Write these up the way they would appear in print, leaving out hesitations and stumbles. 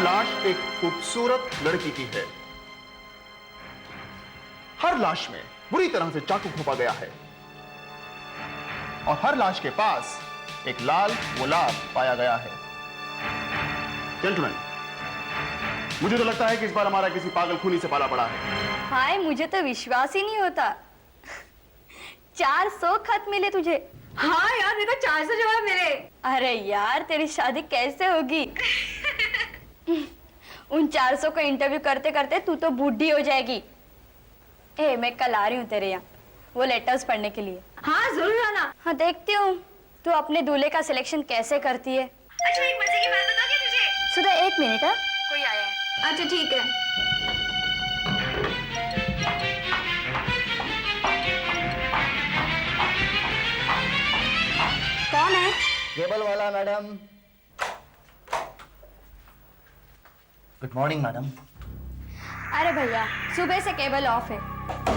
लाश एक खूबसूरत लड़की की है। हर लाश में बुरी तरह से चाकू घोंपा गया है और हर लाश के पास एक लाल गुलाब पाया गया है। जेंटलमैन, मुझे तो लगता है कि इस बार हमारा किसी पागल खूनी से पाला पड़ा है। हाय, मुझे तो विश्वास ही नहीं होता। 400 खत मिले तुझे? हाँ यार, देखो 400 जवाब मिले। अरे यार, तेरी शादी कैसे होगी? उन 400 को इंटरव्यू करते करते तू तो बूढ़ी हो जाएगी। मैं कल आ रही हूँ तेरे यहाँ वो लेटर्स पढ़ने के लिए। हाँ जरूर आना। हाँ, देखती हूँ तू अपने दूल्हे का सिलेक्शन कैसे करती है। अच्छा, एक मजे की बात बताओगे तुझे? सुधा, 1 मिनट। हाँ, कोई आया है। अच्छा ठीक है। कौन है? केबल वाला मैडम। Good morning madam. अरे भैया, सुबह से केबल ऑफ है,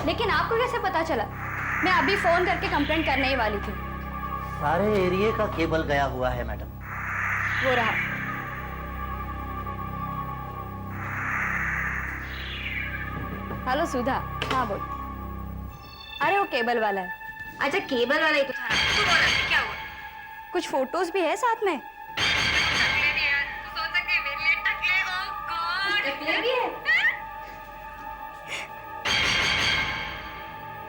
लेकिन आपको कैसे पता चला? मैं अभी फोन करके कंप्लेंट करने ही वाली थी। सारे एरिया का केबल गया हुआ है मैडम। वो रहा। हेलो सुधा। हाँ बोल। अरे वो केबल वाला है। अच्छा, केबल वाला ही तो था। तू बोल अभी क्या हुआ? कुछ फोटोज भी है साथ में। टकले भी यार, तू सोच सकती है मेरे लिए टकले? ओह गॉड, टकले भी है?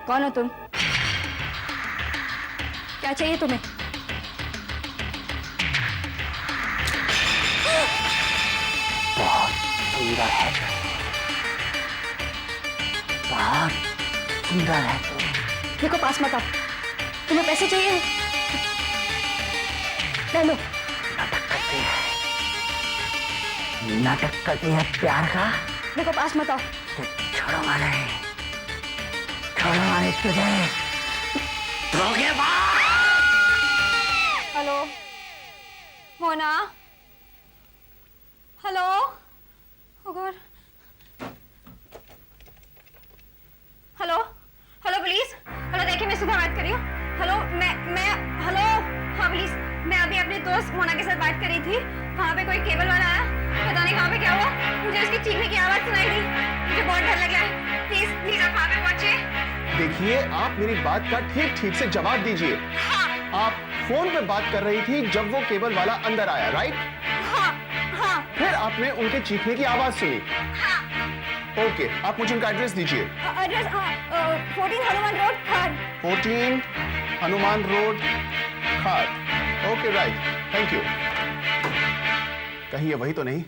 कौन हो तुम? क्या चाहिए तुम्हें? बहुत सुंदर है तुम, बहुत सुंदर है तुम। देखो, पास मत आओ। तुम्हें पैसे चाहिए? ले लो। नाटक करती है प्यार का। देखो, पास मत आओ। तो छोड़ूंगा नहीं, छोड़ूंगा नहीं तुझे। धोखेबाज! Hello Mona. Hello. Oh God. Hello hello police. Hello, देखिए मैं सुबह बात कर रही हूँ। हेलो, मैं हेलो। हाँ पुलिस, मैं अभी अपने दोस्त मोना के साथ बात कर रही थी। वहाँ पे कोई केबल वाला आया, पता नहीं वहाँ पे क्या हुआ। मुझे उसकी चीखने की आवाज सुनाई दी। मुझे बहुत डर लग रहा है। प्लीज प्लीज आप वहाँ पे पहुंचिए। देखिए, आप मेरी बात का ठीक ठीक से जवाब दीजिए। हाँ आप फोन पे बात कर रही थी जब वो केबल वाला अंदर आया, राइट? हाँ हाँ फिर आपने उनके चीखने की आवाज सुनी। हाँ। ओके, आप मुझे उनका एड्रेस दीजिए। एड्रेस 14 हनुमान रोड, खार। 14 हनुमान रोड, खार। Okay, right, thank you. कहीं ये वही तो नहीं?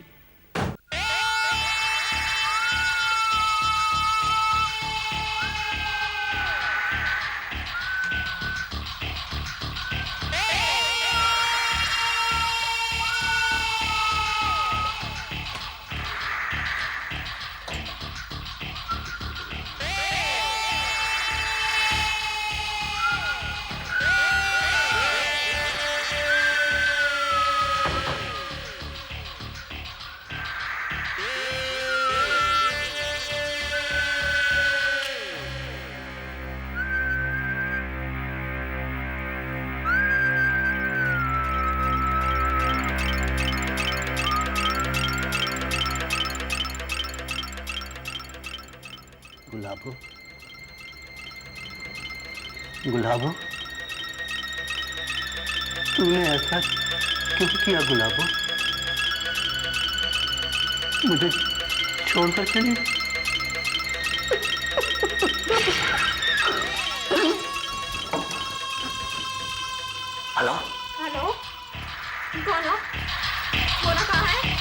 गुलाबो, गुलाबो, तूने ऐसा क्यों किया गुलाबो? मुझे छोड़कर चली। हेलो हेलो, कौन हो? मोना कहाँ है?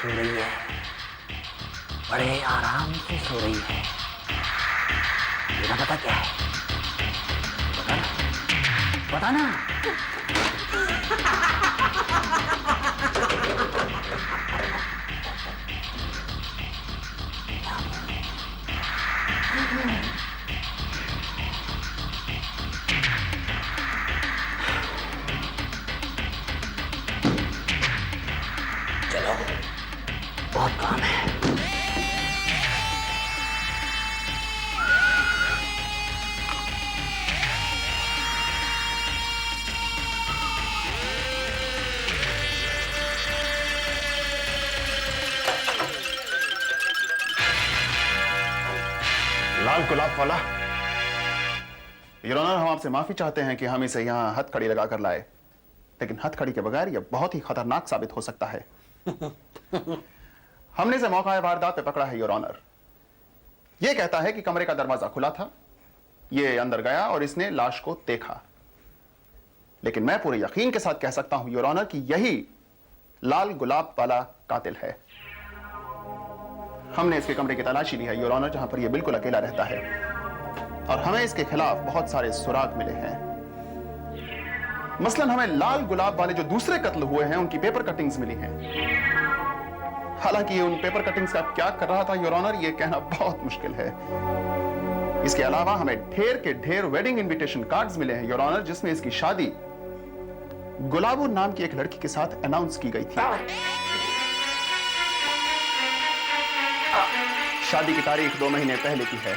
सो रही है, बड़े आराम से सो रही है। तेरा पता क्या है? बता ना, बता ना। चलो, बहुत काम है। लाल गुलाब वाला। योर ऑनर, हम आपसे माफी चाहते हैं कि हम इसे यहां हथकड़ी लगाकर लाए, लेकिन हथकड़ी के बगैर यह बहुत ही खतरनाक साबित हो सकता है। हमने इसे मौका वारदात पे पकड़ा है योर ऑनर। यह कहता है कि कमरे का दरवाजा खुला था, यह अंदर गया और इसने लाश को देखा। लेकिन मैं पूरे यकीन के साथ कह सकता हूं योर ऑनर कि यही लाल गुलाब वाला कातिल है। हमने इसके कमरे की तलाशी ली है योर ऑनर, जहां पर यह बिल्कुल अकेला रहता है, और हमें इसके खिलाफ बहुत सारे सुराग मिले हैं। मसलन हमें लाल गुलाब वाले जो दूसरे कत्ल हुए हैं उनकी पेपर कटिंग्स मिली हैं। हालांकि ये उन पेपर कटिंग्स का क्या कर रहा था योर ऑनर, ये कहना बहुत मुश्किल है। इसके अलावा हमें ढेर के ढेर वेडिंग इनविटेशन कार्ड्स मिले हैं योर ऑनर, जिसमें इसकी शादी गुलाबो नाम की एक लड़की के साथ अनाउंस की गई थी। शादी की तारीख 2 महीने पहले की है।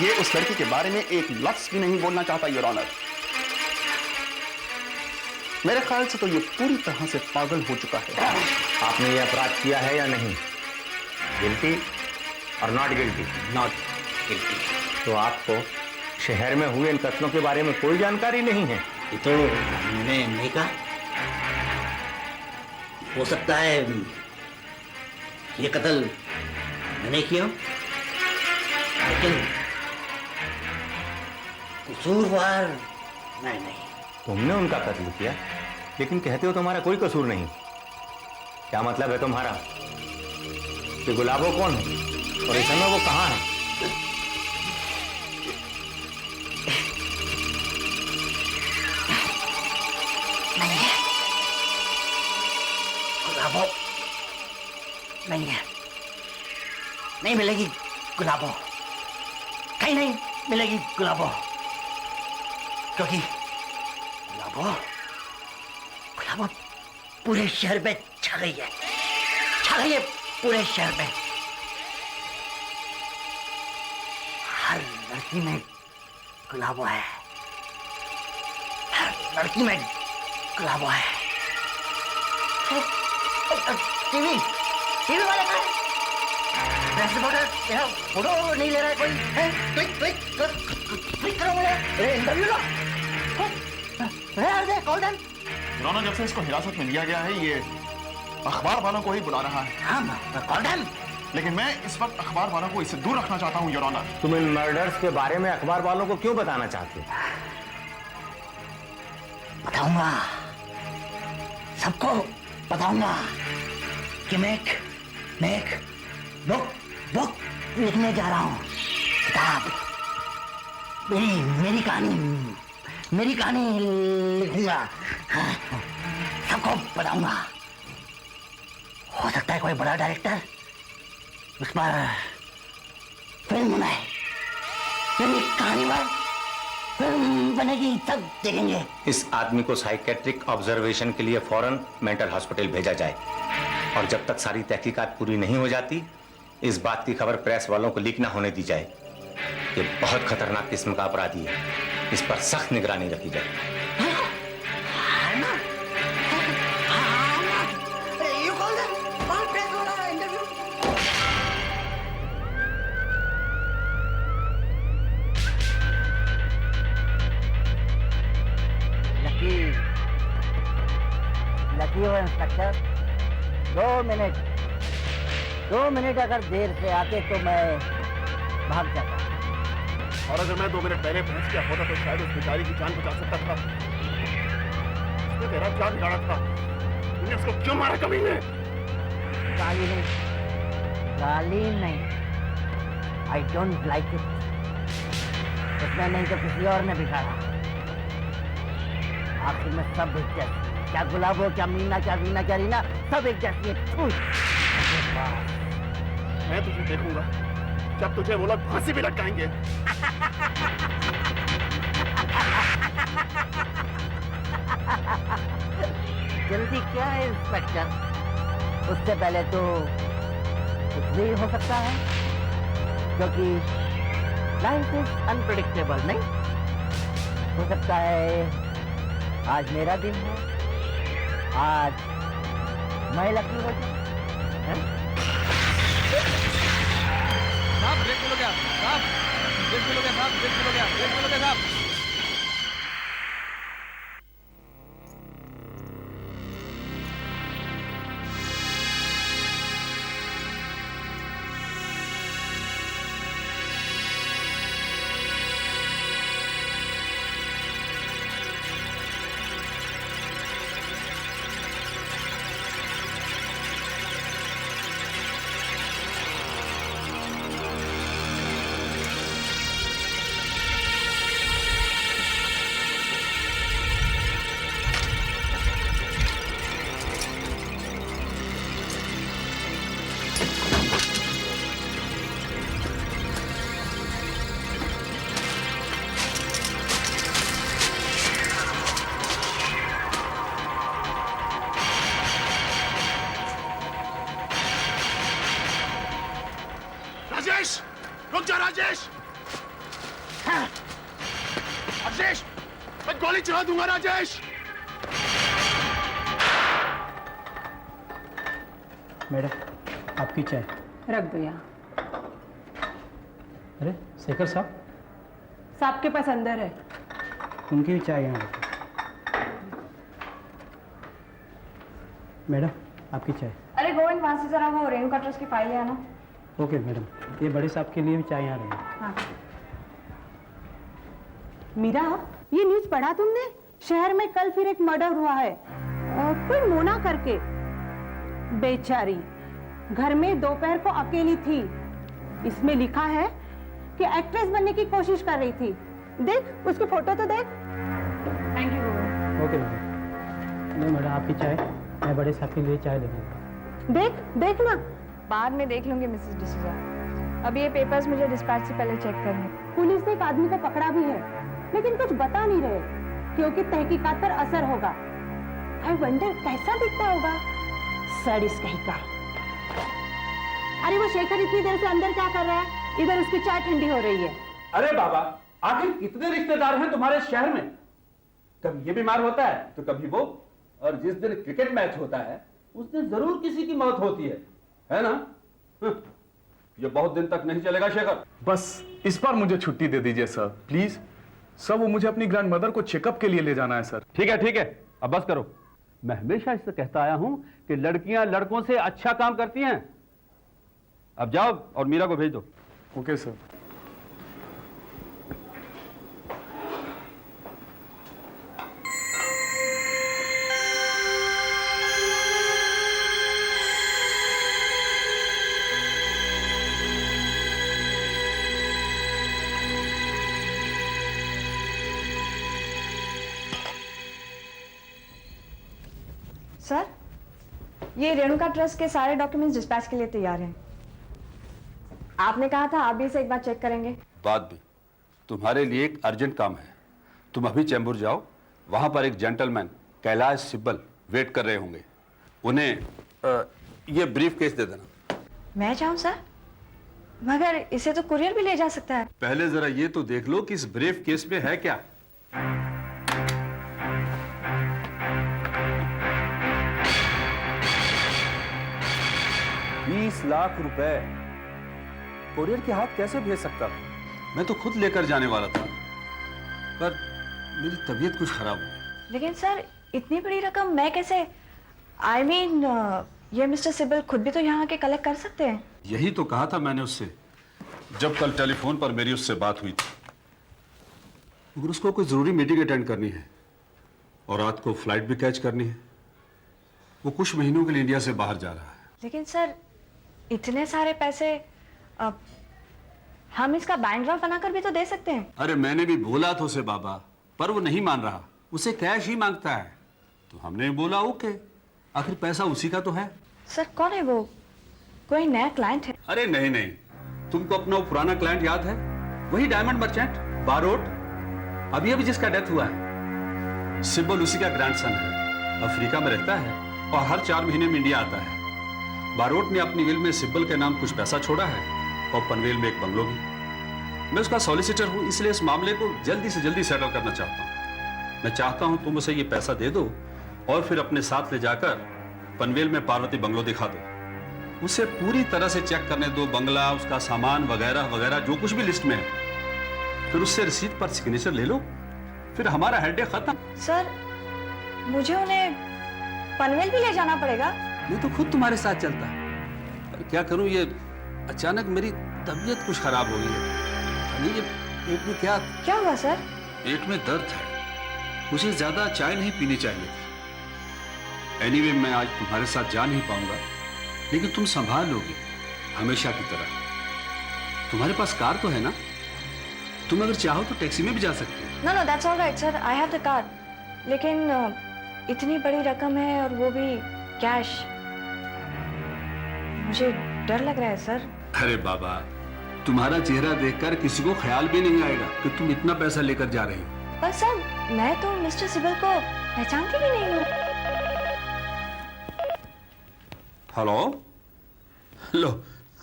ये उस लड़की के बारे में एक लफ्ज भी नहीं बोलना चाहता योर ऑनर। मेरे ख्याल से तो ये पूरी तरह से पागल हो चुका है। आपने ये अपराध किया है या नहीं? गिल्टी और नॉट गिल्टी? Not guilty. तो आपको शहर में हुए इन कत्लों के बारे में कोई जानकारी नहीं है? ये तो मैंने नहीं कहा। हो सकता है ये कत्ल मैंने किया, लेकिन कसूरवार नहीं। तुमने उनका कत्ल किया, लेकिन कहते हो तुम्हारा कोई कसूर नहीं। क्या मतलब है तुम्हारा? कि गुलाबो कौन है और इस समय वो कहां है? नहीं है, गुलाबो नहीं है, नहीं मिलेगी गुलाबो, कहीं नहीं मिलेगी गुलाबो, क्योंकि गुलाबो पूरे शहर में छा गई है, पूरे शहर में। हर लड़की में गुलाबो है, हर लड़की में गुलाबो है। टीवी वाले का प्रेस रिपोर्टर यहाँ फोटो नहीं ले रहा है कोई? क्लिक करो मुझे, इंटरव्यू लो। Call done. दोनों जब से इसको हिरासत में लिया गया है, ये अखबार वालों को ही बुला रहा है। हाँ, कॉल डन। लेकिन मैं इस वक्त अखबार वालों को इससे दूर रखना चाहता हूं योर ऑनर। तुम इन मर्डर्स के बारे में अखबार वालों को क्यों बताना चाहते हो? बताऊंगा, सबको बताऊंगा कि मैं एक बुक लिखने जा रहा हूँ। किताब, मेरी कहानी लिखूंगा, सबको बताऊंगा। हो सकता है कोई बड़ा डायरेक्टर उस पर फिल्म बनाए, मेरी कहानी पर फिल्म बनेगी, सब देखेंगे। इस आदमी को साइकेट्रिक ऑब्जर्वेशन के लिए फौरन मेंटल हॉस्पिटल भेजा जाए, और जब तक सारी तहकीकात पूरी नहीं हो जाती, इस बात की खबर प्रेस वालों को लीक ना होने दी जाए। ये बहुत खतरनाक किस्म का अपराधी है, इस पर सख्त निगरानी रखी जाए। लकी हो इंस्पेक्टर, 2 मिनट अगर देर से आते तो मैं भाग जाता, और अगर मैं 2 मिनट पहले पहुंच गया होता तो शायद उस बेचारी की जान बचा सकता था। उसने तेरा क्या बिगाड़ा था? तूने उसको क्यों मारा कमीने? गाली नहीं, आई डोंट लाइक इट। उसने नहीं तो किसी और ने बिगाड़ा। आखिर में सब एक जैसे, क्या गुलाबो, क्या मीना, क्या वीना, क्या रीना, सब एक जैसी है। मैं तुझे देखूंगा जब तुझे वो लोग फांसी भी लटकाएंगे। जल्दी क्या है इंस्पेक्टर? उससे पहले तो कुछ भी हो सकता है, क्योंकि लाइफ इज अनप्रेडिक्टेबल। नहीं हो सकता है आज मेरा दिन है, आज मैं लकी हो जाऊं। ब्रेक फेल हो गया साहब, ब्रेक फेल हो गया साहब, ब्रेक फेल हो गया, ब्रेक फेल हो गया साहब। राजेश, रुक जा राजेश। राजेश, मैं गोली चला दूंगा राजेश। मैडम, आपकी चाय। रख दो यहाँ। अरे शेखर साहब, साहब के पास अंदर है। उनकी भी चाय यहाँ रखो। मैडम, आपकी चाय। अरे गोविंद, वहां से जरा वो रेणुका ट्रस्ट की फाइल ले आना। ओके मैडम, ये बड़े साहब के लिए भी चाय यहाँ रखो। हाँ। मीरा, ये न्यूज़ पढ़ा तुमने? शहर में कल फिर एक मर्डर हुआ है, कोई मोना करके। बेचारी घर में दोपहर को अकेली थी। इसमें लिखा है कि एक्ट्रेस बनने की कोशिश कर रही थी। देख, उसकी फोटो तो देख। Thank you Govind. Okay madam. नहीं मैडम, आपकी चाय। मैं बड़े साहब के लिए चाय ले लूँगा। देख, देख ना। बाद में देख लूंगी मिसेस डिसूजा। अभी ये पेपर्स मुझे डिस्पैच से पहले चेक करने। पुलिस ने एक आदमी को पकड़ा भी है, लेकिन कुछ बता नहीं रहे क्योंकि तहकीकात पर असर होगा। आई वंडर कैसा दिखता होगा। सड़िस कहीं का। अरे वो शेखर इतनी देर से अंदर क्या कर रहा है? इधर उसकी चाय ठंडी हो रही है। अरे बाबा, आखिर कितने रिश्तेदार हैं तुम्हारे शहर में? कभी ये बीमार होता है तो कभी वो, और जिस दिन क्रिकेट मैच होता है उस दिन जरूर किसी की मौत होती है ना? ये बहुत दिन तक नहीं चलेगा शेखर। बस इस बार मुझे छुट्टी दे दीजिए सर, प्लीज। सर, वो मुझे अपनी ग्रैंड मदर को चेकअप के लिए ले जाना है सर। ठीक है, अब बस करो। मैं हमेशा इससे कहता आया हूं कि लड़कियां लड़कों से अच्छा काम करती हैं। अब जाओ और मीरा को भेज दो। Okay sir. सर, ये रेणुका ट्रस्ट के सारे डॉक्यूमेंट्स डिस्पैच के लिए तैयार हैं। आपने कहा था आप भी इसे एक बार चेक करेंगे। बाद में तुम्हारे लिए एक अर्जेंट काम है। तुम अभी चैम्बूर जाओ, वहां पर एक जेंटलमैन कैलाश सिब्बल वेट कर रहे होंगे। उन्हें ये ब्रीफ केस दे देना। मैं जाऊं सर? मगर इसे तो कुरियर भी ले जा सकता है। पहले जरा ये तो देख लो कि इस ब्रीफ केस में है क्या। ₹20 लाख कुरियर के हाथ कैसे भेज सकता? मैं तो खुद लेकर जाने वाला था, पर मेरी तबीयत कुछ खराब हो गई। लेकिन सर, इतनी बड़ी रकम मैं कैसे? आई मीन, ये मिस्टर सिब्बल खुद भी तो यहाँ आके कलेक्ट कर सकते हैं। यही तो कहा था मैंने उससे जब कल टेलीफोन पर मेरी उससे बात हुई थी। मगर उसको कोई जरूरी मीटिंग अटेंड करनी है और रात को फ्लाइट भी कैच करनी है। वो कुछ महीनों के लिए इंडिया से बाहर जा रहा है। लेकिन सर, इतने सारे पैसे हम इसका बैंक ड्राफ्ट बनाकर भी तो दे सकते हैं। अरे मैंने भी बोला था उसे बाबा, पर वो नहीं मान रहा। उसे कैश ही मांगता है। तो हमने बोला ओके, आखिर पैसा उसी का तो है। सर, कौन है वो? कोई नया क्लाइंट है? अरे नहीं नहीं, तुमको अपना वो पुराना क्लाइंट याद है? वही डायमंड मर्चेंट बारोट, अभी अभी जिसका डेथ हुआ है। सिब्बल उसी का ग्रैंडसन है। अफ्रीका में रहता है और हर 4 महीने में इंडिया आता है। बारोट ने अपनी विल में सिब्बल के नाम कुछ पैसा छोड़ा है और पनवेल में एक बंगलो भी। मैं उसका सॉलिसिटर हूं, इसलिए इस मामले को जल्दी से जल्दी सेटल करना चाहता हूं। मैं चाहता हूं तुम उसे ये पैसा दे दो और फिर अपने साथ ले जाकर पनवेल में पार्वती बंगलो दिखा दो। उसे पूरी तरह से चेक करने दो, बंगला, उसका सामान वगैरह वगैरह जो कुछ भी लिस्ट में है। फिर उससे रसीद पर सिग्नेचर ले लो, फिर हमारा हेडेक खत्म। सर, मुझे उन्हें पनवेल भी ले जाना पड़ेगा? मैं तो खुद तुम्हारे साथ चलता, पर क्या करूं, ये अचानक मेरी तबीयत कुछ खराब हो गई है। नहीं, ये पेट में क्या हुआ सर? पेट में दर्द है, मुझे ज्यादा चाय नहीं पीनी चाहिए थी। एनीवे, मैं आज तुम्हारे साथ जा नहीं पाऊंगा, लेकिन तुम संभाल लोगे हमेशा की तरह। तुम्हारे पास कार तो है ना? तुम अगर चाहो तो टैक्सी में भी जा सकते हो। No, that's alright sir, I have the car. लेकिन इतनी बड़ी रकम है और वो भी कैश, मुझे डर लग रहा है सर। अरे बाबा, तुम्हारा चेहरा देखकर किसी को ख्याल भी नहीं आएगा कि तुम इतना पैसा लेकर जा रही हो। पर सर, मैं तो मिस्टर सिबल को पहचानती भी नहीं हूँ। हेलो, लो,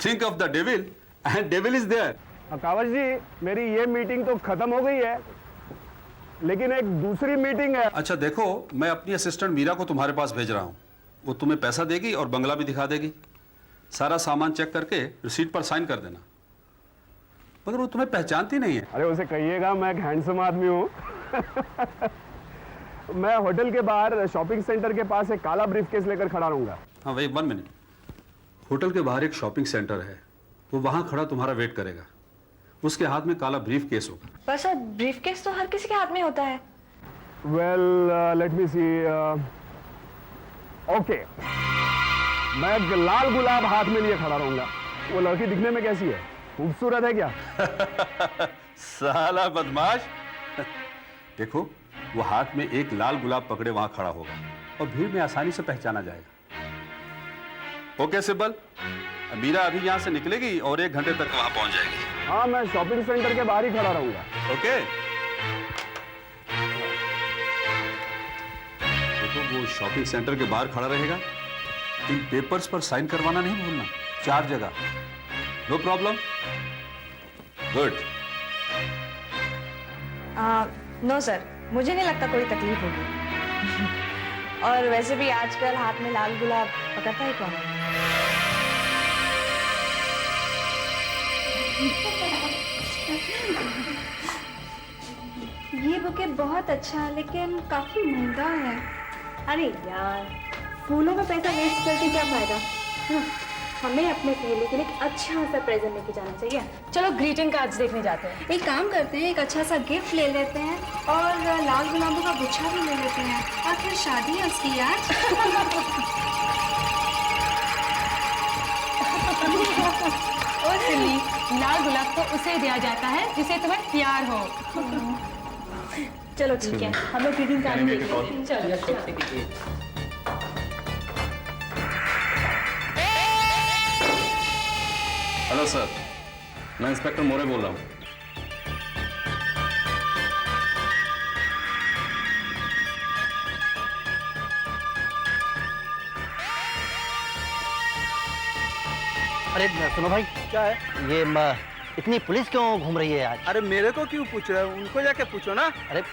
think of the devil and devil is there. Kavad ji, मेरी ये मीटिंग तो खत्म हो गई है, लेकिन एक दूसरी मीटिंग है। अच्छा देखो, मैं अपनी असिस्टेंट मीरा को तुम्हारे पास भेज रहा हूँ। वो तुम्हें पैसा देगी और बंगला भी दिखा देगी। सारा सामान चेक करके रिसीट पर साइन कर देना। मगर वो तुम्हें पहचानती नहीं है। अरे उसे कहिएगा मैं एक हैंडसम आदमी हूँ। मैं होटल के बाहर शॉपिंग सेंटर के पास एक काला ब्रीफकेस लेकर खड़ा रहूंगा। हाँ भाई, 1 मिनट। होटल के बाहर एक शॉपिंग सेंटर है, वो वहां खड़ा तुम्हारा वेट करेगा। उसके हाथ में काला ब्रीफ केस होगा। पर सर, ब्रीफकेस तो हर किसी के हाथ में होता है। वेल, लेट मी सी। ओके, मैं एक लाल गुलाब हाथ में लिए खड़ा रहूंगा। वो लड़की दिखने में कैसी है? खूबसूरत है क्या? साला बदमाश। देखो, वो हाथ में एक लाल गुलाब पकड़े वहां खड़ा होगा और भीड़ में आसानी से पहचाना जाएगा। ओके सिब्बल, मीरा अभी यहाँ से निकलेगी और 1 घंटे तक वहां पहुंच जाएगी। हाँ, मैं शॉपिंग सेंटर के बाहर ही खड़ा रहूंगा। ओके। देखो, वो शॉपिंग सेंटर के बाहर खड़ा रहेगा। इन पेपर्स पर साइन करवाना नहीं भूलना, 4 जगह। No problem? Good. No sir, मुझे नहीं लगता कोई तकलीफ होगी। और वैसे भी आजकल हाथ में लाल गुलाब पकड़ता है कौन? ये बुके बहुत अच्छा है, लेकिन काफी महंगा है। अरे यार, फूलों में पैसा वेस्ट करके क्या फायदा? हमें अपने सहेली के लिए एक अच्छा सा प्रेजेंट लेके जाना चाहिए। चलो ग्रीटिंग कार्ड्स देखने जाते हैं। एक काम करते हैं, एक अच्छा सा गिफ्ट ले लेते हैं और लाल गुलाबों का गुच्छा भी ले लेते हैं। आखिर शादी है उसकी यार। और सिली, लाल गुलाब तो उसे दिया जाता है जिसे तुम्हें प्यार हो। चलो ठीक है, हम लोग ग्रीटिंग कार्ड देख लेते हैं। चलो। हेलो सर, मैं इंस्पेक्टर मोरे बोल रहा हूँ। अरे सुनो भाई, क्या है ये? इतनी पुलिस क्यों घूम रही है आज? अरे मेरे को क्यों पूछ रहे हो? उनको जाके पूछो ना। अरे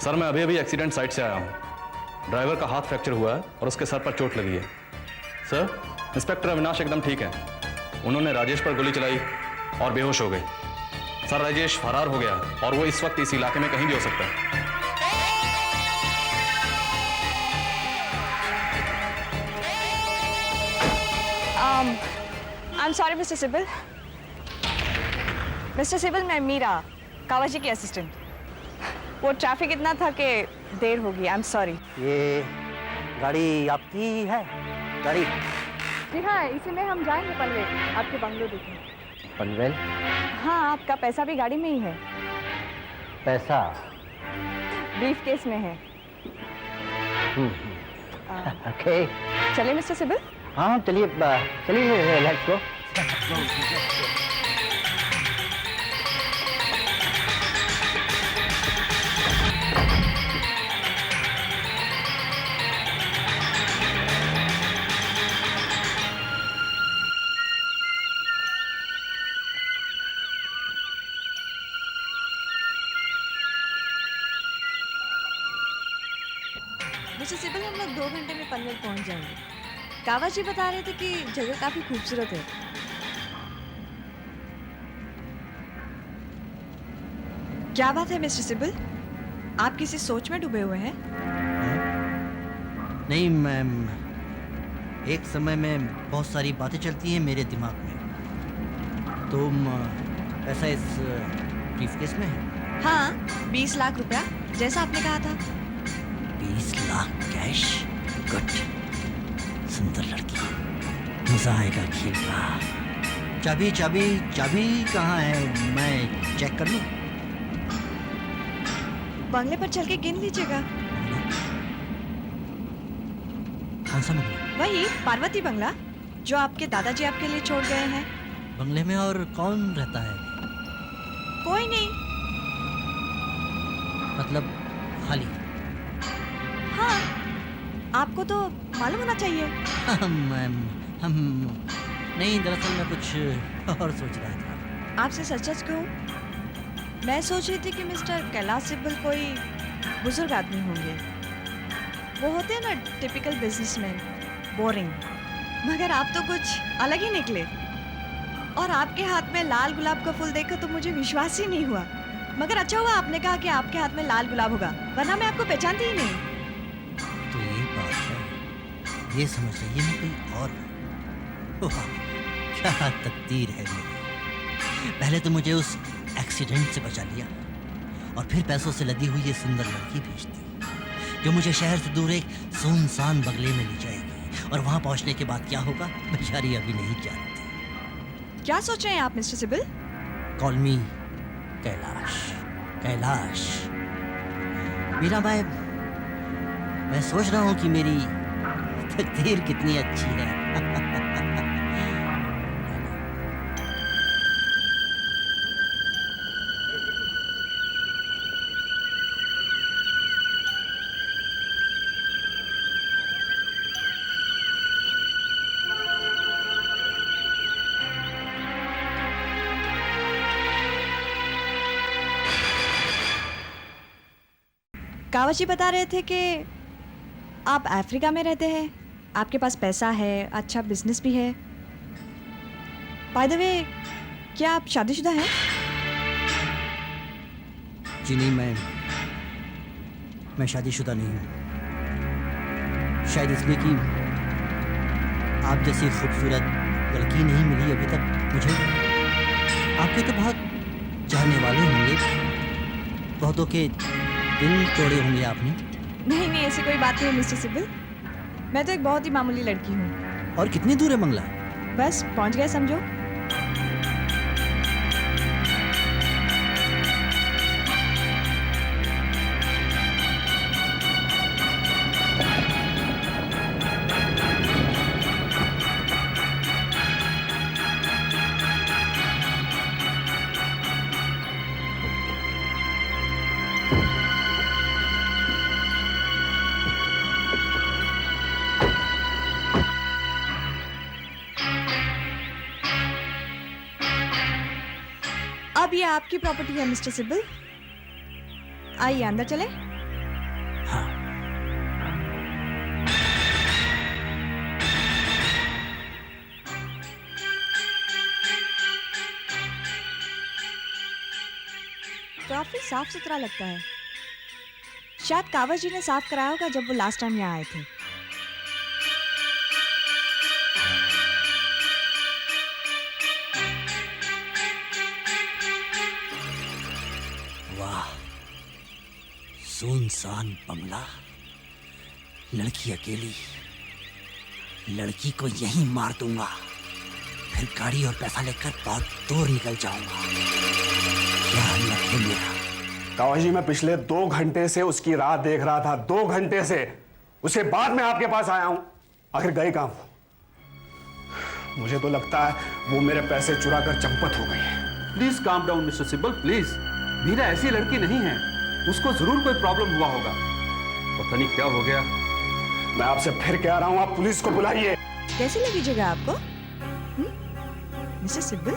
सर, मैं अभी एक्सीडेंट साइट से आया हूँ। ड्राइवर का हाथ फ्रैक्चर हुआ है और उसके सर पर चोट लगी है। सर, इंस्पेक्टर अविनाश एकदम ठीक है। उन्होंने राजेश पर गोली चलाई और बेहोश हो गई। सर, राजेश फरार हो गया और वो इस वक्त इस इलाके में कहीं भी हो सकता है। I am sorry mister Sibal. Mister Sibal, मैं मीरा, कावाजी की असिस्टेंट। वो ट्रैफिक इतना था कि देर होगी। I am sorry. ये गाड़ी आपकी है? गाड़ी? जी हाँ, इसी में हम जाएंगे पनवेल, आपके बंगलो देखें। पनवेल? हाँ, आपका पैसा भी गाड़ी में ही है। पैसा ब्रीफ केस में है। ओके, चले मिस्टर सिबल? हाँ चलिए, चलिए लेट्स गो। मिस्टर सिबल, हम लोग 2 घंटे में पनवेल पहुंच जाएंगे। कावा जी बता रहे थे कि जगह काफी खूबसूरत है। क्या बात है मिस्टर सिब्बल, आप किसी सोच में डूबे हुए हैं? नहीं मैम, एक समय में बहुत सारी बातें चलती हैं मेरे दिमाग में। तुम ऐसा इस ब्रीफकेस में है? हाँ, 20 लाख रुपया जैसा आपने कहा था। 20 लाख कैश? गुड, सुंदर लड़की, मजा आएगा खेल का। चाबी चाबी चाबी कहाँ है, मैं चेक कर लूं? बंगले पर चल के गिन लीजिएगा। कौन सा बंगला? वही पार्वती बंगला जो आपके दादाजी आपके लिए छोड़ गए हैं। बंगले में और कौन रहता है? कोई नहीं। मतलब खाली? हाँ, आपको तो मालूम होना चाहिए। मैम, हम नहीं, दरअसल मैं कुछ और सोच रहा था। आपसे सच सच कहूँ, मैं सोच रही थी कि मिस्टर कैलाश सिब्बल कोई बुजुर्ग आदमी होंगे। वो होते हैं ना टिपिकल बिजनेसमैन, बोरिंग। मगर आप तो कुछ अलग ही निकले। और आपके हाथ में लाल गुलाब का फूल देखकर तो मुझे विश्वास ही नहीं हुआ। मगर अच्छा हुआ आपने कहा कि आपके हाथ में लाल गुलाब होगा, वरना मैं आपको पहचानती ही नहीं। तो ये बात है, ये समझ रही मैं कोई और हूँ। वाह, क्या तकदीर है मेरी। पहले तो मुझे उस एक्सीडेंट से बचा लिया और फिर पैसों से लदी हुई ये सुंदर लड़की भेज दी जो मुझे शहर से दूर एक सुनसान बंगले में ले जाएगी। और वहां पहुंचने के बाद क्या होगा, बेचारी अभी नहीं जानती। क्या सोच रहे हैं आप mister Sibal? Call me Kailash. Kailash Meera, मैं सोच रहा हूँ कि मेरी तकदीर कितनी अच्छी है। कावा जी बता रहे थे कि आप अफ्रीका में रहते हैं, आपके पास पैसा है, अच्छा बिजनेस भी है। बाय द वे, क्या आप शादीशुदा हैं? जी नहीं, मैं शादीशुदा नहीं हूँ। शायद इसलिए कि आप जैसी खूबसूरत लड़की नहीं मिली अभी तक मुझे। आपके तो बहुत चाहने वाले होंगे, बहुतों के दिल तोड़े होंगे आपने। नहीं नहीं, ऐसी कोई बात नहीं है मिस्टर सिब्बल। मैं तो एक बहुत ही मामूली लड़की हूँ। और कितनी दूर है बंगला? बस पहुँच गए समझो। अब ये आपकी प्रॉपर्टी है मिस्टर सिब्बल। आइए अंदर चले। हाँ। काफी साफ सुथरा लगता है। शायद कावड़ जी ने साफ कराया होगा जब वो लास्ट टाइम यहाँ आए थे। वाह, सुनसान बंगला, लड़की अकेली। लड़की को यहीं मार दूंगा, फिर गाड़ी और पैसा लेकर बहुत दूर निकल जाऊंगा। क्या लक है मेरा। कावाजी, मैं पिछले 2 घंटे से उसकी राह देख रहा था, 2 घंटे से। उसके बाद मैं आपके पास आया हूं। आखिर गई कहां वो? मुझे तो लगता है वो मेरे पैसे चुरा कर चंपत हो गई है। Please calm down mister Sibal, please. Meera ऐसी लड़की नहीं है, उसको जरूर कोई प्रॉब्लम हुआ होगा। पता नहीं क्या हो गया। मैं आपसे फिर कह रहा हूं, आप पुलिस को बुलाइए। कैसी लगी जगह आपको मिस्टर सिब्बल?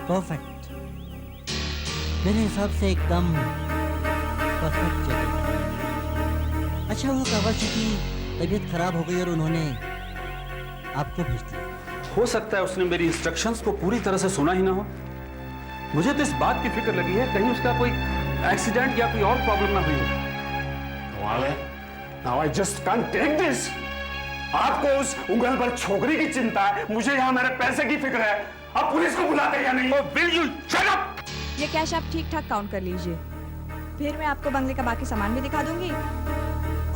परफेक्ट, मेरे हिसाब से एकदम परफेक्ट जगह। अच्छा, वो कावड़ जी की तबीयत खराब हो गई और उन्होंने आप क्यों भेज दिया? हो सकता है उसने मेरी इंस्ट्रक्शंस को पूरी तरह से सुना ही ना हो। मुझे तो इस बात की फिक्र लगी है कहीं उसका कोई एक्सीडेंट या कोई और प्रॉब्लम ना हुई हो। Now I just can't take this. आपको उस उंगल पर छोकरी की चिंता है, मुझे यहाँ मेरे पैसे की फिक्र है। आप पुलिस को बुलाते हैं या नहीं? Will you shut up? ये कैश आप ठीक ठाक काउंट कर लीजिए, फिर मैं आपको बंगले का बाकी सामान भी दिखा दूंगी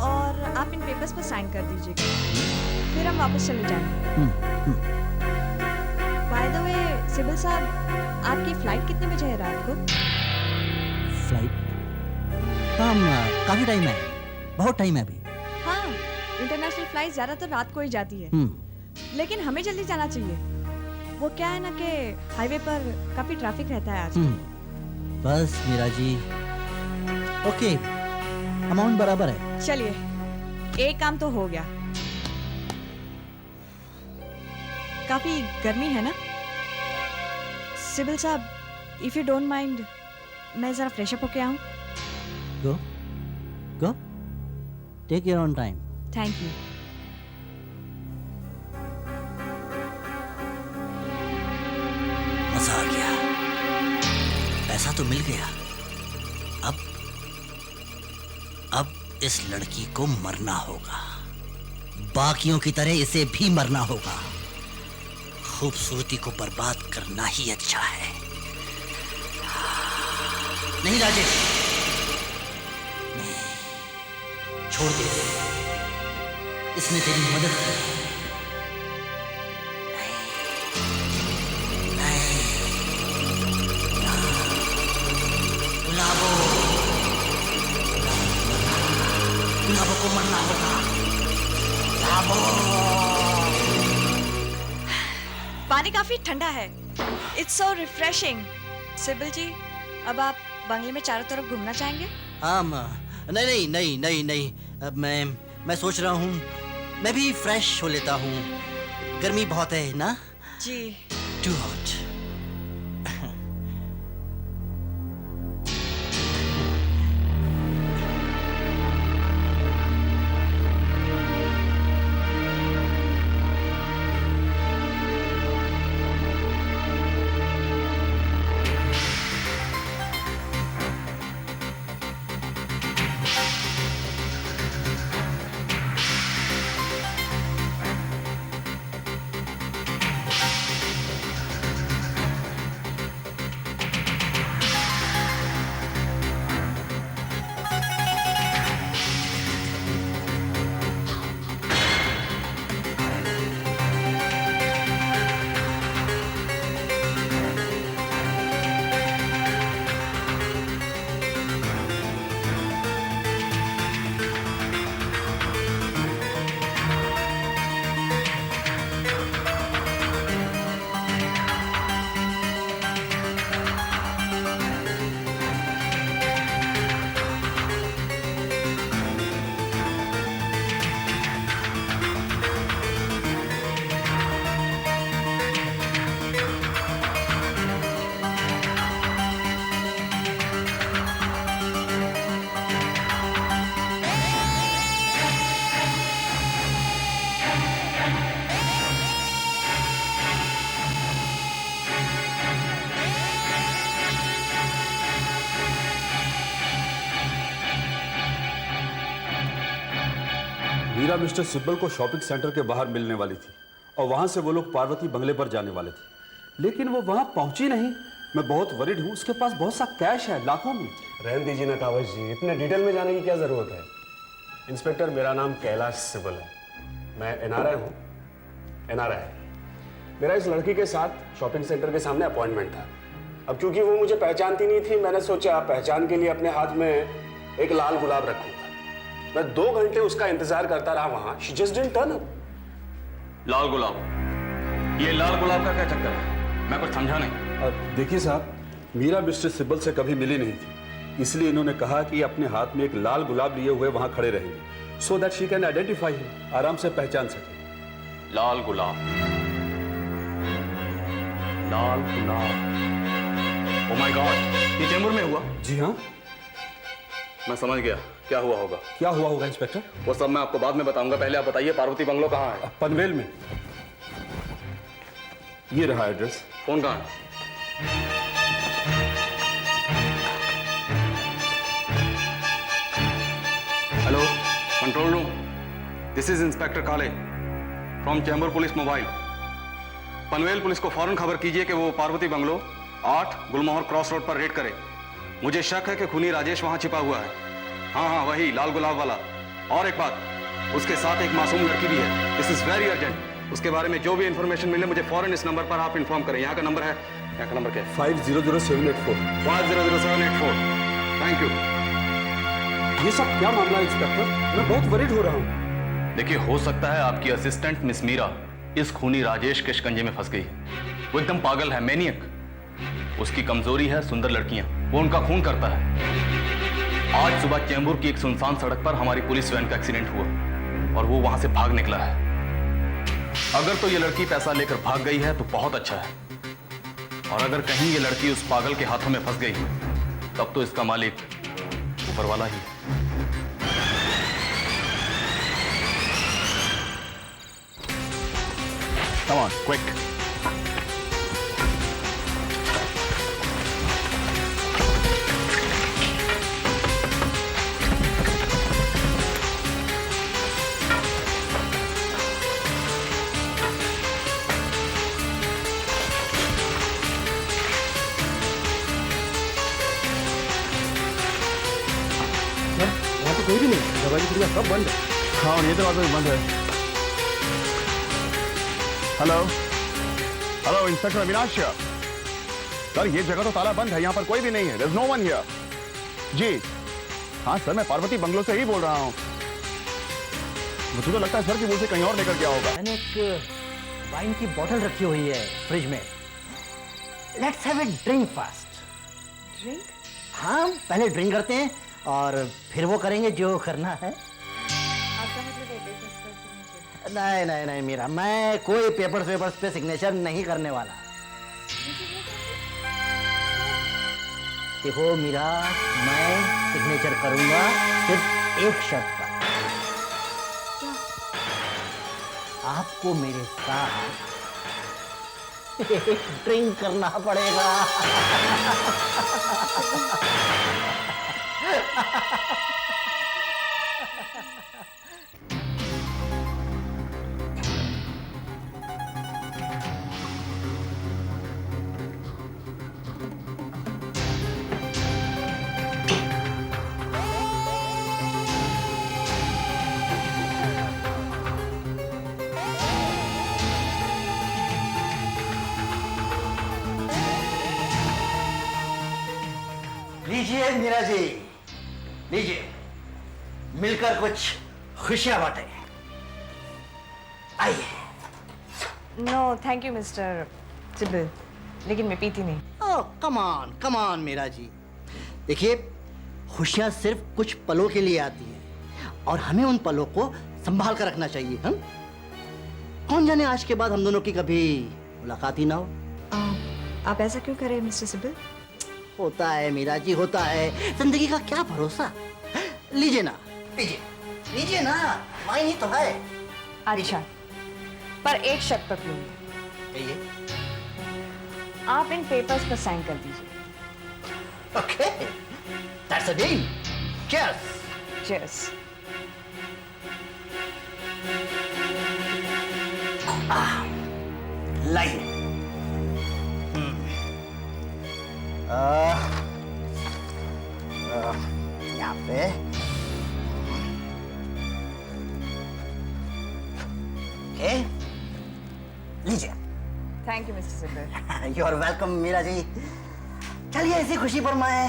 और आप इन पेपर्स पर साइन कर दीजिएगा, फिर हम वापस चले जाएंगे। बाय द वे सिबिल साहब, आपकी फ्लाइट कितने बजे है रात को? फ्लाइट? काफी टाइम है, बहुत टाइम है अभी। हाँ, इंटरनेशनल फ्लाइट ज्यादातर रात को ही जाती है, लेकिन हमें जल्दी जाना चाहिए। वो क्या है ना कि हाईवे पर काफी ट्रैफिक रहता है आज। बस मीरा जी, ओके, अमाउंट बराबर है। चलिए, एक काम तो हो गया। काफी गर्मी है ना सिबिल साहब? इफ यू डोंट माइंड, मैं जरा फ्रेश अप होके आऊं? Go. Take your own time. Thank you. मजा आ गया, पैसा तो मिल गया। अब इस लड़की को मरना होगा, बाकियों की तरह इसे भी मरना होगा। खूबसूरती को बर्बाद करना ही अच्छा है। नहीं राजेश, छोड़ दे, इसने तेरी मदद की। गुलाबो को मरना होगा। पानी काफी ठंडा है, इट्स सो रिफ्रेशिंग। सिबिल जी, अब आप बंगले में चारों तरफ घूमना चाहेंगे? नहीं नहीं नहीं नहीं, अब मैं सोच रहा हूँ मैं भी फ्रेश हो लेता हूँ। गर्मी बहुत है ना जी। Too hot. Meera mister Sibal को शॉपिंग सेंटर के बाहर मिलने वाली थी और वहां से वो लोग पार्वती बंगले पर जाने वाले थे, लेकिन वो वहां पहुंची नहीं। मैं बहुत वरीड हूँ, उसके पास बहुत सा कैश है, लाखों में। रहने दीजिए ना कावज जी, इतने डिटेल में जाने की क्या जरूरत है। इंस्पेक्टर, मेरा नाम कैलाश सिब्बल है, मैं एनआरआई हूँ। एनआरआई। मेरा इस लड़की के साथ शॉपिंग सेंटर के सामने अपॉइंटमेंट था। अब क्योंकि वो मुझे पहचानती नहीं थी, मैंने सोचा पहचान के लिए अपने हाथ में एक लाल गुलाब रखूंगा। मैं 2 घंटे उसका इंतजार करता रहा वहां। She just didn't turn up. लाल गुलाब, ये लाल गुलाब का क्या चक्कर है? मैं कुछ समझा नहीं। देखिए साहब, मीरा मिस्टर सिब्बल से कभी मिली नहीं थी, इसलिए इन्होंने कहा कि अपने हाथ में एक लाल गुलाब लिए हुए वहां खड़े रहेंगे, so that she can identify him, आराम से पहचान सके। लाल गुलाब, लाल गुलाब। ओह माय गॉड, ये चेंबूर में हुआ? जी हाँ। मैं समझ गया क्या हुआ होगा। क्या हुआ होगा इंस्पेक्टर? वो सब मैं आपको बाद में बताऊंगा, पहले आप बताइए पार्वती बंगलो कहाँ है? पनवेल में। ये रहा एड्रेस। फोन कहाँ है? Hello, control room, this is inspector Kale from Chembur police mobile. Panvel police को फौरन खबर कीजिए कि वो Parvati bungalow 8 Gulmohar cross road पर रेड करे। मुझे शक है कि खूनी राजेश वहां छिपा हुआ है। हाँ, वही लाल गुलाब वाला। और एक बात, उसके साथ एक मासूम लड़की भी है। This is very urgent. उसके बारे में जो भी इंफॉर्मेशन मिले मुझे फौरन इस नंबर पर आप इन्फॉर्म करें। यहाँ का नंबर क्या है? 500784। 500784। Thank you. ये सब क्या मामला है इंस्पेक्टर? मैं बहुत वरीड हो रहा हूँ। देखिए, हो सकता है आपकी असिस्टेंट मिस मीरा इस खूनी राजेश के शिकंजे में फंस गई है। वो एकदम पागल है, मैनियक। उसकी कमजोरी है सुंदर लड़कियां, वो उनका खून करता है। आज सुबह चेंबूर की एक सुनसान सड़क पर हमारी पुलिस वैन का एक्सीडेंट हुआ और वो वहां से भाग निकला है। अगर तो ये लड़की पैसा लेकर भाग गई है तो बहुत अच्छा है, और अगर कहीं ये लड़की उस पागल के हाथों में फंस गई तब तो इसका मालिक ऊपर वाला ही है। Come on, quick. यहाँ तो कोई भी नहीं, दरवाजे खिड़कियाँ सब बंद है। हाँ, और ये दरवाजा भी बंद है। Hello hello, inspector Avinash here. Sir, ये जगह तो ताला बंद है, यहाँ पर कोई भी नहीं है। There's no one here। जी हाँ सर, मैं पार्वती बंगलो से ही बोल रहा हूँ। मुझे तो लगता है सर कि वो उसे कहीं और लेकर गया होगा। मैंने एक वाइन की बोतल रखी हुई है फ्रिज में। Let's have a drink first. Drink? हाँ, पहले ड्रिंक करते हैं और फिर वो करेंगे जो करना है। आपका मतलब है पेपर्स पर सिग्नेचर? नहीं नहीं नहीं मीरा, मैं कोई पेपर्स पे सिग्नेचर नहीं करने वाला। देखो मीरा, मैं सिग्नेचर करूंगा सिर्फ एक शर्त पर। आपको मेरे साथ एक ड्रिंक करना पड़ेगा। लीजिए मीरा जी, लीजिए, मिलकर कुछ खुशियां बांटे। आइए। No thank you mister Sibal, लेकिन मैं पीती नहीं। Oh come on Meera ji. देखिए, खुशियां सिर्फ कुछ पलों के लिए आती हैं और हमें उन पलों को संभाल कर रखना चाहिए। हम कौन जाने आज के बाद हम दोनों की कभी मुलाकात ही ना हो। आप ऐसा क्यों कर रहे हैं मिस्टर सिबिल? होता है मीरा जी, होता है। जिंदगी का क्या भरोसा। लीजिए ना, लीजिए लीजिए ना, वाइन ही तो है। अच्छा, पर एक शर्त पर लूंगी। कहिए। आप इन पेपर्स पर साइन कर दीजिए। Okay, that's a deal. Cheers. Cheers. लाइए। यहाँ पे ओके, लीजिए। Thank you mister Sibal. You are welcome Meera ji. चलिए, इसी खुशी पर मैं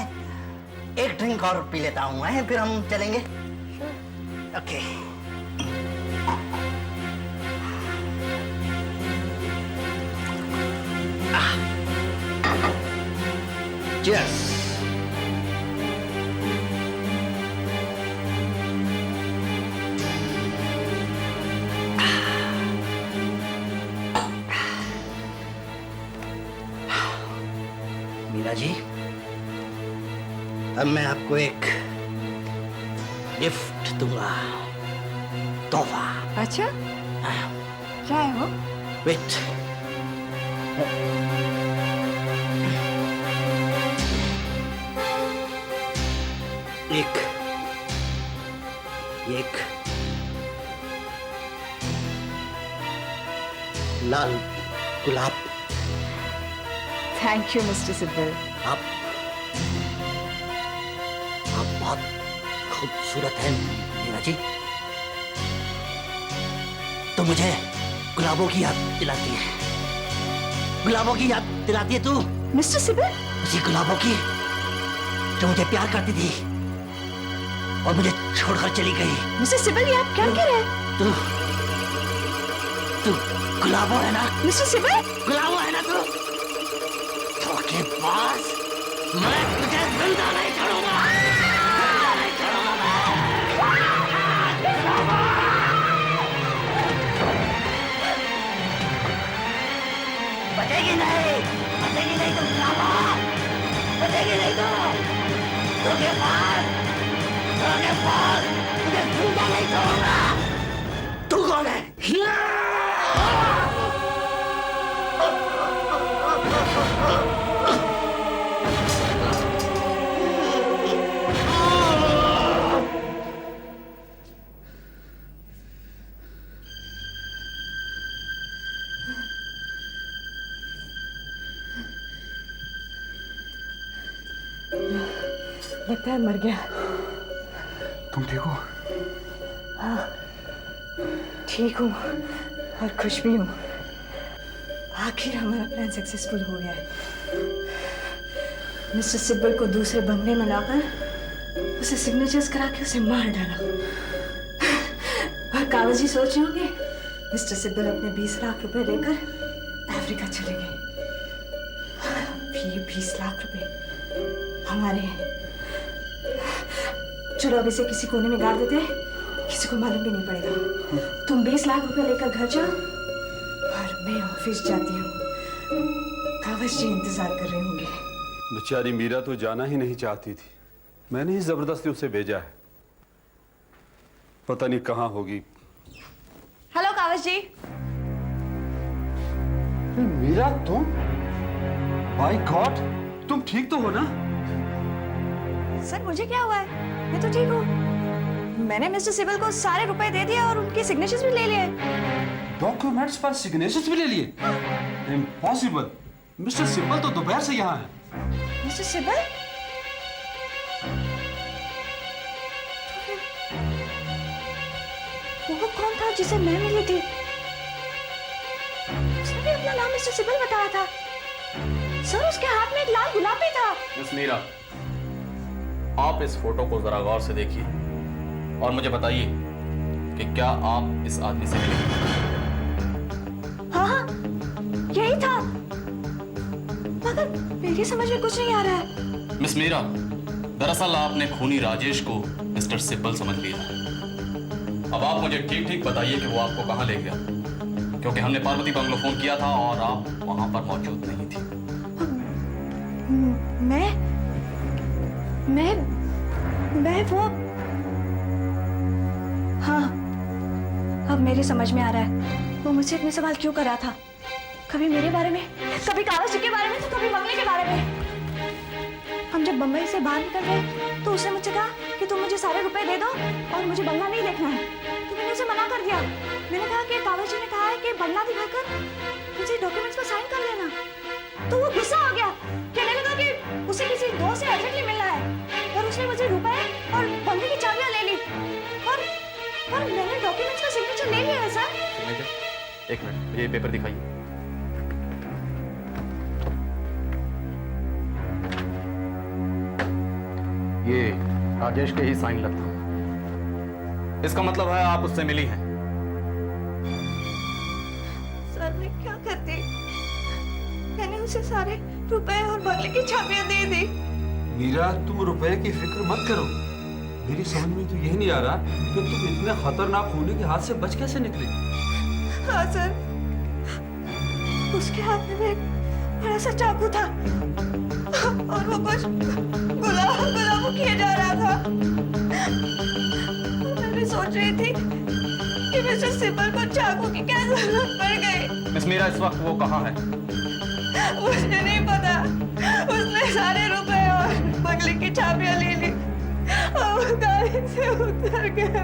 एक ड्रिंक और पी लेता हूँ, फिर हम चलेंगे। ओके। Cheers. मीरा जी, अब मैं आपको एक गिफ्ट दूंगा, तोहफा। अच्छा, क्या है वो? वेट, एक लाल गुलाब। Thank you mister Sibal. आप बहुत खूबसूरत हैं मीरा जी। तो मुझे गुलाबों की याद दिलाती है, गुलाबों की याद दिलाती है तू। मिस्टर सिब्बल? उसी गुलाबों की जो मुझे प्यार करती थी और मुझे छोड़कर चली गई। मिस्टर सिब्बल, ये आप क्या कह रहे हैं? तू गुलाबो है ना? मिस्टर सिब्बल? गुलाबो है ना तू? धोखेबाज, मैं तुझे जिंदा नहीं छोड़ूंगा, जिंदा नहीं छोड़ूंगा मैं। बचेगी नहीं तुम गुलाबो, बचेगी नहीं तो। धोखेबाज, तुझे जिंदा नहीं छोड़ूंगा। तू कौन है? लगता है मर गया। तुम ठीक हो? हाँ, ठीक हूँ और खुश भी हूँ। आखिर हमारा प्लान सक्सेसफुल हो गया है। मिस्टर सिब्बल को दूसरे बंगले में लाकर उसे सिग्नेचर्स करा के उसे मार डाला। और कावल जी सोच रहे होंगे मिस्टर सिब्बल अपने 20 लाख रुपए लेकर अफ्रीका चले गए। ये 20 लाख रुपए हमारे हैं। चलो अब इसे किसी कोने में गाड़ देते हैं, किसी को मालूम भी नहीं पड़ेगा। तुम 20 लाख रुपए लेकर घर जाओ और मैं ऑफिस जाती हूँ। कावश जी इंतजार कर रहे होंगे। बेचारी मीरा तो जाना ही नहीं चाहती थी, मैंने ही जबरदस्ती उसे भेजा है। पता नहीं कहाँ होगी। हेलो कावश जी। मीरा तुम? बाय गॉड, तुम ठीक तो हो ना? सर मुझे क्या हुआ है? मैं तो ठीक हूँ। मैंने मिस्टर सिब्बल को सारे रुपए दे दिए और उनके सिग्नेचर्स भी ले लिए। डॉक्यूमेंट्स पर सिग्नेचर्स भी ले लिए? इम्पॉसिबल। मिस्टर सिब्बल तो दोपहर से यहाँ है। मिस्टर सिब्बल? वो कौन था जिसे मैं मिली थी? उसने भी अपना नाम मिस्टर सिब्बल बताया था। सर उसके हाथ में एक लाल गुलाब भी था। मिस मीरा, आप इस फोटो को जरा गौर से देखिए और मुझे बताइए कि क्या आप इस आदमी से मिले? हाँ, यही था। मगर मेरी समझ में कुछ नहीं आ रहा है। मिस मीरा, दरअसल आपने खूनी राजेश को मिस्टर सिब्बल समझ लिया। अब आप मुझे ठीक ठीक बताइए कि वो आपको कहाँ ले गया, क्योंकि हमने पार्वती बंगलो फोन किया था और आप वहां पर मौजूद नहीं थी। मैं वो, हाँ, अब मेरी समझ में आ रहा है वो मुझसे इतने सवाल क्यों कर रहा था। कभी मेरे बारे में, कभी कावश जी के बारे में, तो कभी बंगले के बारे में। हम जब बम्बई से बाहर निकल गए तो उसने मुझसे कहा कि तुम मुझे सारे रुपए दे दो और मुझे बंगला नहीं देखना है। तो मैंने उसे मना कर दिया। मैंने कहा कि कावश जी ने कहा है कि बंगला दिखाकर मुझे डॉक्यूमेंट्स पर साइन कर लेना। तो वो गुस्सा हो गया, कहने लगा कि उसे किसी दोस्त से अर्जेंटली मिलना है और उसने मुझे रुपए और बंगले की चाबियां ले ली। और मैंने डॉक्यूमेंट्स का सिग्नेचर ले लिया है सर। सिग्नेचर? एक मिनट, ये पेपर दिखाइए। ये राजेश के ही साइन लगता है। इसका मतलब है आप उससे मिली हैं। सर मैं क्या करती? मैंने उसे सारे रुपए और बंगले की चाबियां दे दी। मीरा तुम रुपए की फिक्र मत करो। मेरी समझ में तो यही नहीं आ रहा कि तुम इतने खतरनाक खूनी के हाथ से बच कैसे निकले। हाँ सर, उसके हाथ में एक बड़ा सा चाकू था और वो कुछ गुलाबो किए जा रहा था। मैं भी सोच रही थी कि मिस्टर सिब्बल को चाकू की क्या जरूरत पड़ गई। मिस मीरा, इस वक्त वो कहाँ है? मुझे नहीं पता। उसने सारे रुपए और बंगले की चाबियां ले ली और गाड़ी से उतर गया।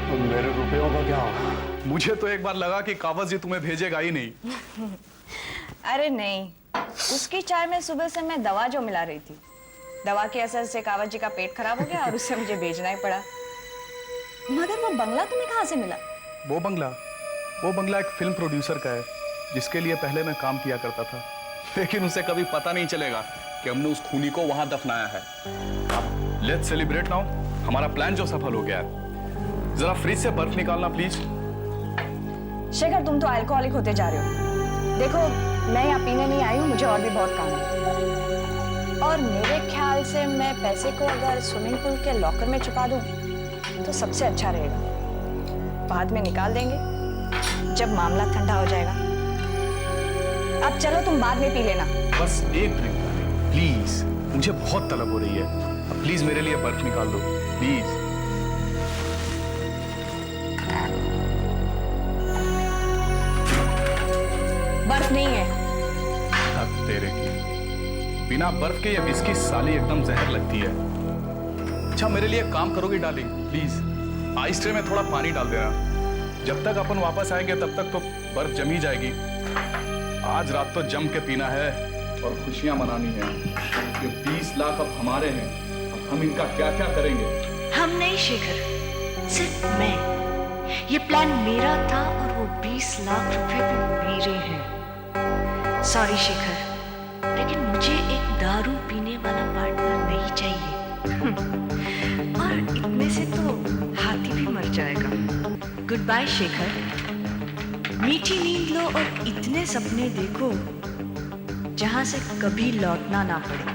तो मेरे रुपयों का क्या होगा? मुझे तो एक बार लगा कि कावज जी तुम्हें भेजेगा ही नहीं। अरे नहीं, उसकी चाय में सुबह से मैं दवा जो मिला रही थी, दवा के असर से कावज जी का पेट खराब हो गया और उससे मुझे भेजना ही पड़ा। मगर वो बंगला तुम्हें कहाँ से मिला? वो बंगला एक फिल्म प्रोड्यूसर का है जिसके लिए पहले मैं काम किया करता था, लेकिन उसे कभी पता नहीं चलेगा कि हमने उस खूनी को वहां दफनाया है। अब लेट्स सेलिब्रेट नाउ, हमारा प्लान जो सफल हो गया है। जरा फ्रिज से बर्फ निकालना प्लीज। शेखर, तुम तो अल्कोहलिक होते जा रहे हो। देखो, मैं यहाँ पीने नहीं आई हूँ, मुझे और भी बहुत काम है। और मेरे ख्याल से मैं पैसे को अगर स्विमिंग पूल के लॉकर में छुपा दूँ तो सबसे अच्छा रहेगा। बाद में निकाल देंगे जब मामला ठंडा हो जाएगा। अब चलो, तुम बाद में पी लेना। बस एक ड्रिंक प्लीज, मुझे बहुत तलब हो रही है। अब प्लीज मेरे लिए बर्फ निकाल दो प्लीज। बर्फ नहीं है। अब तेरे की बिना बर्फ के ये विस्की साली एकदम जहर लगती है। अच्छा, मेरे लिए काम करोगी डार्लिंग? प्लीज आइस ट्रे में थोड़ा पानी डाल देना। जब तक अपन वापस आएंगे तब तक तो बर्फ जमी जाएगी। आज रात तो जम के पीना है और खुशियां मनानी है। ये 20 लाख अब हमारे हैं। अब हम इनका क्या क्या करेंगे? हम नहीं शेखर, सिर्फ मैं। ये प्लान मेरा था और वो 20 लाख रुपए भी मेरे हैं। सॉरी शेखर, लेकिन मुझे एक दारू पीने वाला पार्टनर नहीं चाहिए। और इतने से तो हाथी भी मर जाएगा। गुड बाय शेखर, मीठी नींद लो और इतने सपने देखो जहां से कभी लौटना ना पड़े।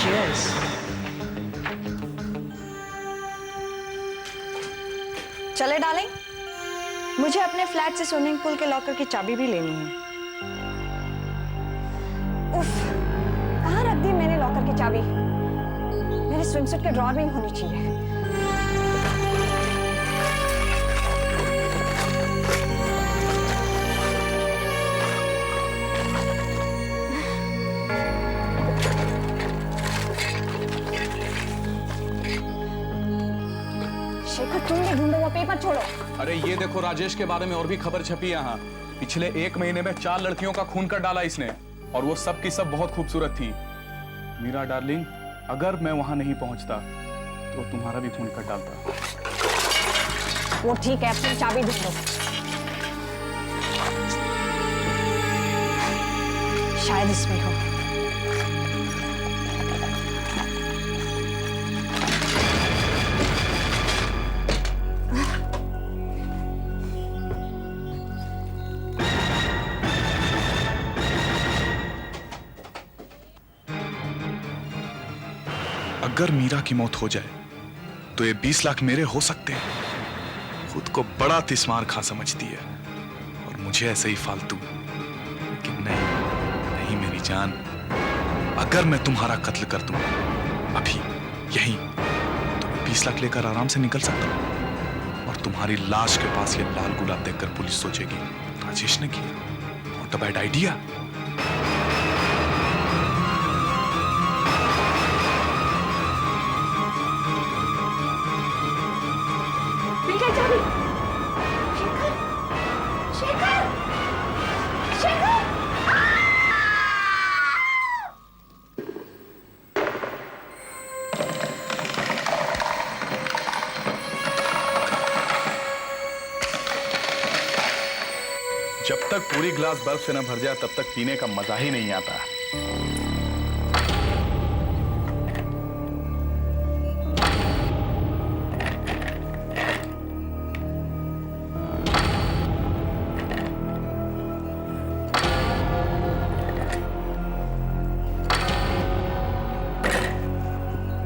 Cheers. चले डालें, मुझे अपने फ्लैट से स्विमिंग पूल के लॉकर की चाबी भी लेनी है। उफ, कहाँ रख दी मैंने लॉकर की चाबी? मेरे स्विमसूट के ड्रॉर में ही होनी चाहिए। शेखर, तुम भी ढूंढो, वो पेपर छोड़ो। अरे ये देखो, राजेश के बारे में और भी खबर छपी है यहाँ। पिछले 1 महीने में 4 लड़कियों का खून कर डाला इसने, और वो सब की सब बहुत खूबसूरत थी। मीरा डार्लिंग, अगर मैं वहां नहीं पहुंचता तो तुम्हारा भी खून कर डालता। वो ठीक है, अपनी चाबी ढूंढो। शायद इसमें हो। अगर मीरा की मौत हो जाए तो ये 20 लाख मेरे हो सकते हैं। खुद को बड़ा तिस्मार खा समझती है और मुझे ऐसे ही फालतू। लेकिन नहीं मेरी जान, अगर मैं तुम्हारा कत्ल कर दूं अभी यहीं, तो मैं 20 लाख लेकर आराम से निकल सकता हूं। और तुम्हारी लाश के पास ये लाल गुलाब देखकर पुलिस सोचेगी राजेश ने किया। Not a bad idea. जब तक पूरी ग्लास बर्फ से न भर जाए तब तक पीने का मजा ही नहीं आता।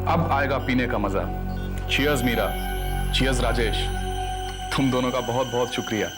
अब आएगा पीने का मजा। चीयर्स मीरा, चीयर्स राजेश, तुम दोनों का बहुत बहुत शुक्रिया।